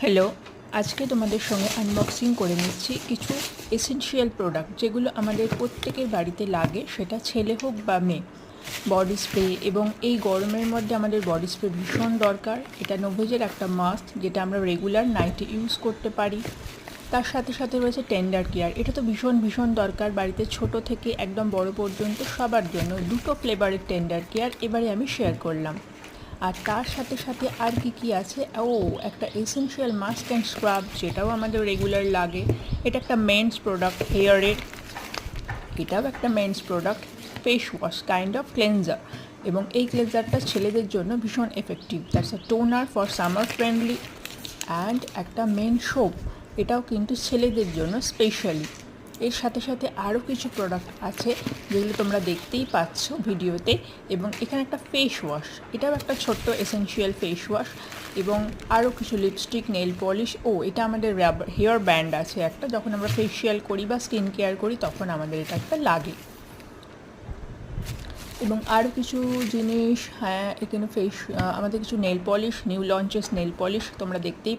Hello, আজকে তোমাদের সঙ্গে আনবক্সিং করে নিচ্ছি কিছু এসেনশিয়াল প্রোডাক্ট যেগুলো আমাদের প্রত্যেকের বাড়িতে লাগে, সেটা ছেলে হোক বা মেয়ে। বডি স্প্রে, এবং এই গরমের মধ্যে আমাদের বডি স্প্রে ভীষণ দরকার। এটা নোভেজের একটা মাস্ক, যেটা আমরা রেগুলার নাইটে ইউজ করতে পারি। তার সাথে সাথে রয়েছে টেন্ডার কেয়ার, এটা তো ভীষণ ভীষণ দরকার বাড়িতে, ছোট থেকে একদম বড় পর্যন্ত সবার জন্য। দুটো ফ্লেভারের টেন্ডার কেয়ার এবারে আমি শেয়ার করলাম। আর তার সাথে সাথে আর কি আছে, একটা এসেনশিয়াল মাস্ক অ্যান্ড স্ক্রাব, যেটাও আমাদের রেগুলার লাগে। এটা একটা মেন্স প্রোডাক্ট হেয়ারের, এটাও একটা men's product. Face wash, kind of cleanser, এবং এই ক্লেনজারটা ছেলেদের জন্য ভীষণ effective. That's a toner for summer friendly. And একটা মেন সোপ, এটাও কিন্তু ছেলেদের জন্য স্পেশালি। এর সাথে সাথে আরও কিছু প্রোডাক্ট আছে যেগুলো তোমরা দেখতেই পাচ্ছ ভিডিওতে। এবং এখানে একটা ফেস ওয়াশ, এটাও একটা ছোট্ট এসেনশিয়াল ফেস ওয়াশ। এবং আরও কিছু লিপস্টিক, নেল পলিশ। এটা আমাদের হেয়ার ব্যান্ড আছে একটা, যখন আমরা ফেসিয়াল করি বা স্কিন কেয়ার করি তখন আমাদের এটা একটা লাগে। এবং আরও কিছু জিনিস, এখানে আমাদের কিছু nail polish, new launches nail polish তোমরা দেখতেই